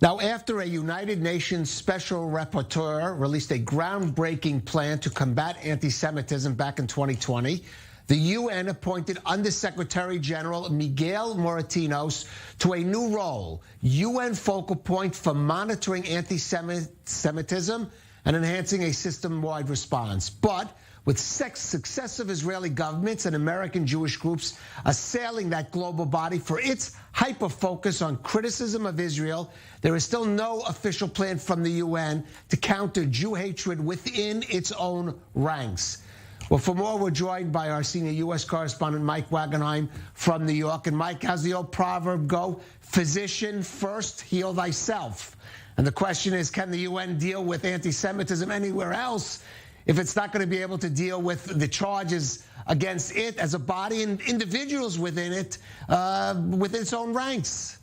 Now, after a United Nations Special Rapporteur released a groundbreaking plan to combat anti-Semitism back in 2020, the UN appointed Undersecretary General Miguel Moratinos to a new role, UN focal point for monitoring anti-Semitism and enhancing a system-wide response. But with successive Israeli governments and American Jewish groups assailing that global body for its hyper-focus on criticism of Israel, there is still no official plan from the UN to counter Jew hatred within its own ranks. Well, for more, we're joined by our senior U.S. correspondent, Mike Wagenheim from New York. And Mike, how's the old proverb go? Physician first, heal thyself. And the question is, can the UN deal with anti-Semitism anywhere else if it's not going to be able to deal with the charges against it as a body and individuals within it, within its own ranks?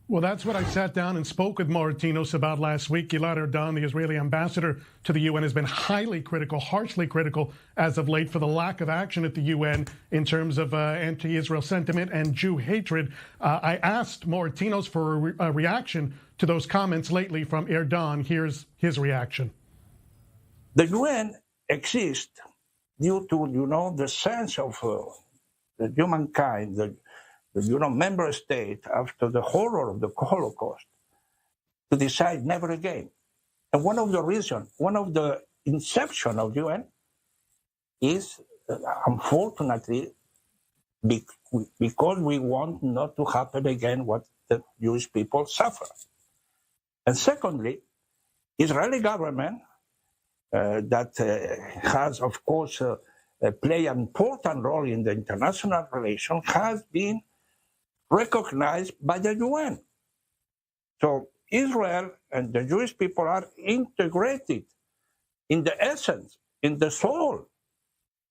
Well, that's what I sat down and spoke with Moratinos about last week. Gilad Erdan, the Israeli ambassador to the UN, has been highly critical, harshly critical as of late for the lack of action at the UN in terms of anti-Israel sentiment and Jew hatred. I asked Moratinos for a reaction to those comments lately from Erdan. Here's his reaction. The UN exists due to, the sense of the humankind, the member state after the horror of the Holocaust to decide never again. And one of the reasons, one of the inception of UN is, unfortunately, because we want not to happen again what the Jewish people suffer. And secondly, Israeli government that has, of course, play an important role in the international relation has been recognized by the UN. So Israel and the Jewish people are integrated in the essence, in the soul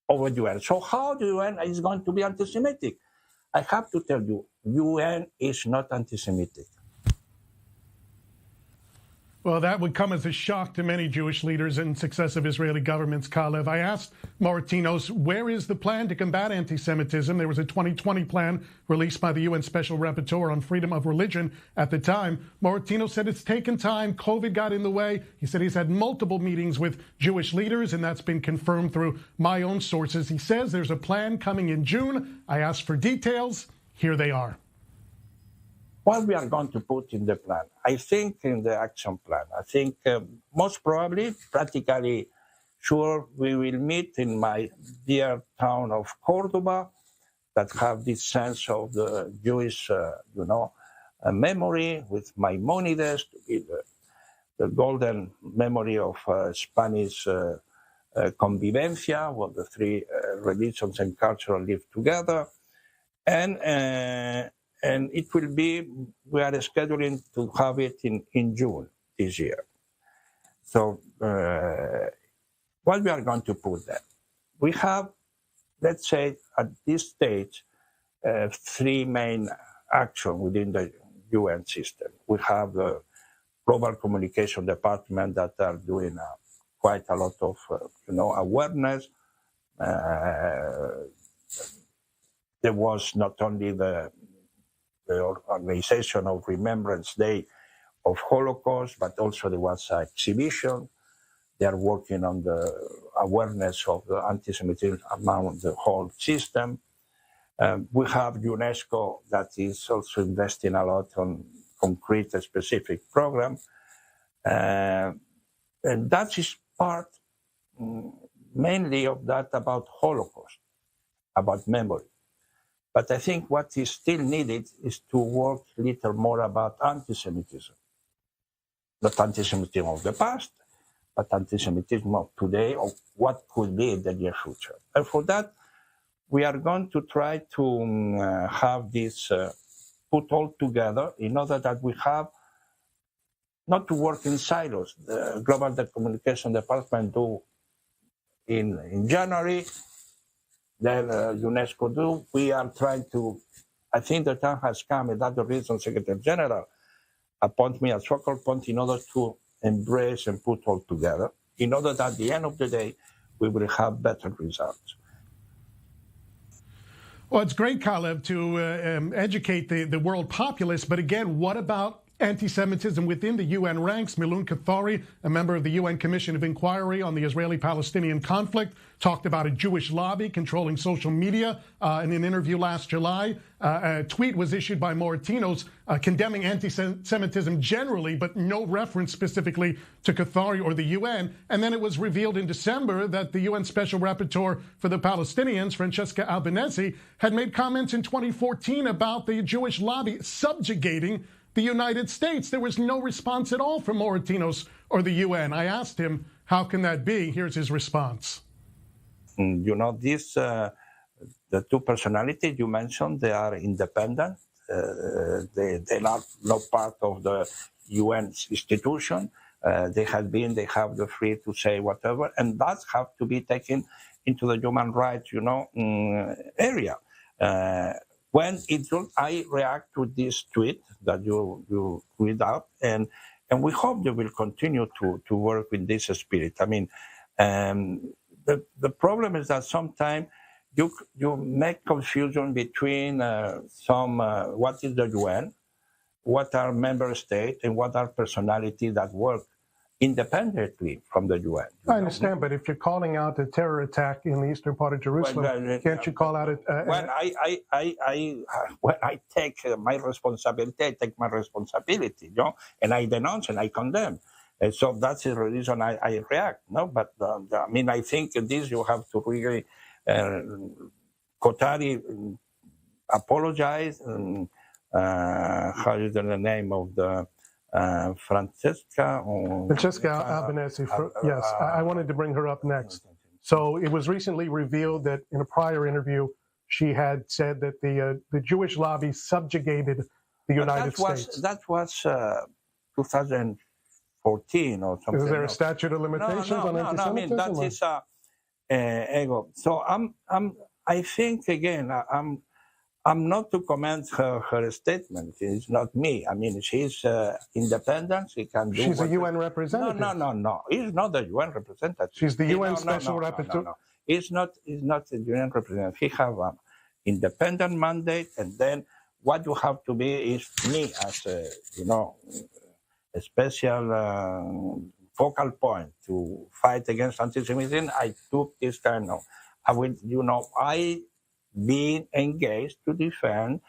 of the UN. So how the UN is going to be anti-Semitic? I have to tell you, UN is not anti-Semitic. Well, that would come as a shock to many Jewish leaders and successive Israeli governments, Calev. I asked Moratinos, where is the plan to combat anti-Semitism? There was a 2020 plan released by the UN Special Rapporteur on freedom of religion at the time. Moratinos said it's taken time. COVID got in the way. He said he's had multiple meetings with Jewish leaders, and that's been confirmed through my own sources. He says there's a plan coming in June. I asked for details. Here they are. What we are going to put in the plan? I think in the action plan. I think most probably, practically sure, we will meet in my dear town of Cordoba that have this sense of the Jewish, memory with Maimonides, the golden memory of Spanish convivencia, where the three religions and culture live together. And it will be, we are scheduling to have it in June this year. So what we are going to put there? We have, let's say, at this stage, three main actions within the UN system. We have the Global Communication Department that are doing quite a lot of, awareness. There was not only the organization of Remembrance Day of Holocaust, but also there was an exhibition. They are working on the awareness of the anti-Semitism among the whole system. We have UNESCO that is also investing a lot on concrete and specific programs. And that is part mainly of that about Holocaust, about memory. But I think what is still needed is to work a little more about anti-Semitism. Not anti-Semitism of the past, but anti-Semitism of today, or what could be in the near future. And for that, we are going to try to have this put all together in order that we have not to work in silos. The Global Communication Department do in January, then UNESCO do. We are trying to, I think the time has come, and that's the reason Secretary General appoint me as focal point in order to embrace and put all together, in order that at the end of the day, we will have better results. Well, it's great, Calev, to educate the world populace. But again, what about anti-Semitism within the UN ranks? Milun Kathari, a member of the UN Commission of Inquiry on the Israeli-Palestinian conflict, talked about a Jewish lobby controlling social media in an interview last July. A tweet was issued by Moratinos condemning anti-Semitism generally, but no reference specifically to Kathari or the UN. And then it was revealed in December that the UN Special Rapporteur for the Palestinians, Francesca Albanese, had made comments in 2014 about the Jewish lobby subjugating the United States. There was no response at all from Moratinos or the UN. I asked him, how can that be? Here's his response. You know, the two personalities you mentioned, they are independent. They are not part of the UN institution. They have the free to say whatever, and that have to be taken into the human rights, area. When I react to this tweet that you read out, and we hope they will continue to work with this spirit. I mean, the problem is that sometimes you make confusion between what is the UN, what are member states, and what are personalities that work independently from the UN. I understand, but if you're calling out a terror attack in the eastern part of Jerusalem, can't you call out when I take my responsibility, and I denounce and I condemn. And so that's the reason I react. No, but I mean, I think this you have to really Kotari apologize. How is the name of the Francesca Albanese. Yes, I wanted to bring her up next. So it was recently revealed that in a prior interview, she had said that the Jewish lobby subjugated the United States. That was 2014 or something. Is there a statute of limitations on anti-Semitism? No, I mean, that is ego. So I think again, I'm not to comment her statement. It's not me. I mean, she's independent. She can do. She's a UN representative. No. He's not the UN representative. She's the UN Special Rapporteur. No. He's not the UN representative. He have an independent mandate, and then what you have to be is me as a special focal point to fight against antisemitism. I took this kind of. I being engaged to defend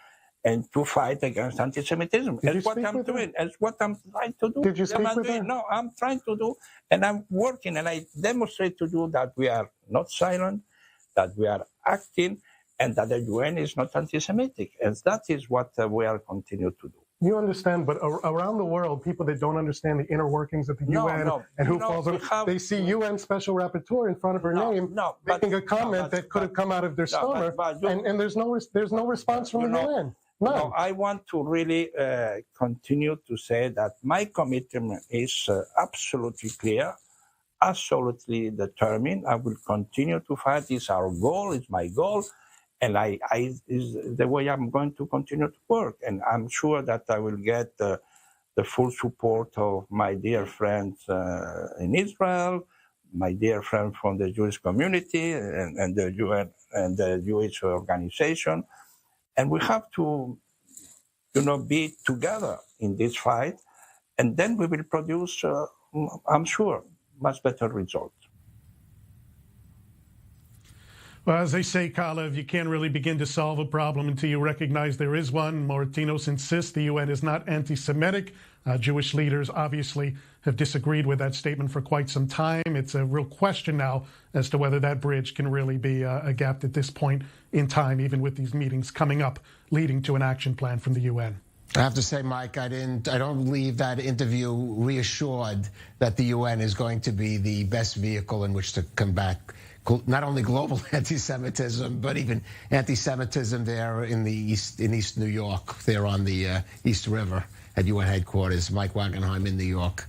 and to fight against anti-Semitism. That's what I'm doing. That's what I'm trying to do. Did you speak with her? No, I'm trying to do, and I'm working, and I demonstrate to you that we are not silent, that we are acting, and that the UN is not anti-Semitic. And that is what we are continue to do. You understand, but around the world, people that don't understand the inner workings of the UN and who falls on, they see UN Special Rapporteur in front of her name, making a comment that could have come out of their stomach, and there's no response from the UN. No, I want to really continue to say that my commitment is absolutely clear, absolutely determined. I will continue to fight. It's our goal. It's my goal. And is the way I'm going to continue to work. And I'm sure that I will get the full support of my dear friends in Israel, my dear friends from the Jewish community and the UN and the Jewish organization. And we have to, be together in this fight. And then we will produce, I'm sure, much better results. Well, as they say, Calev, you can't really begin to solve a problem until you recognize there is one. Moratinos insists the UN is not anti-Semitic. Jewish leaders obviously have disagreed with that statement for quite some time. It's a real question now as to whether that bridge can really be gapped at this point in time, even with these meetings coming up, leading to an action plan from the UN. I have to say, Mike, I don't leave that interview reassured that the UN is going to be the best vehicle in which to combat not only global anti-Semitism, but even anti-Semitism there in East New York, there on the East River at UN headquarters. Mike Wagenheim in New York.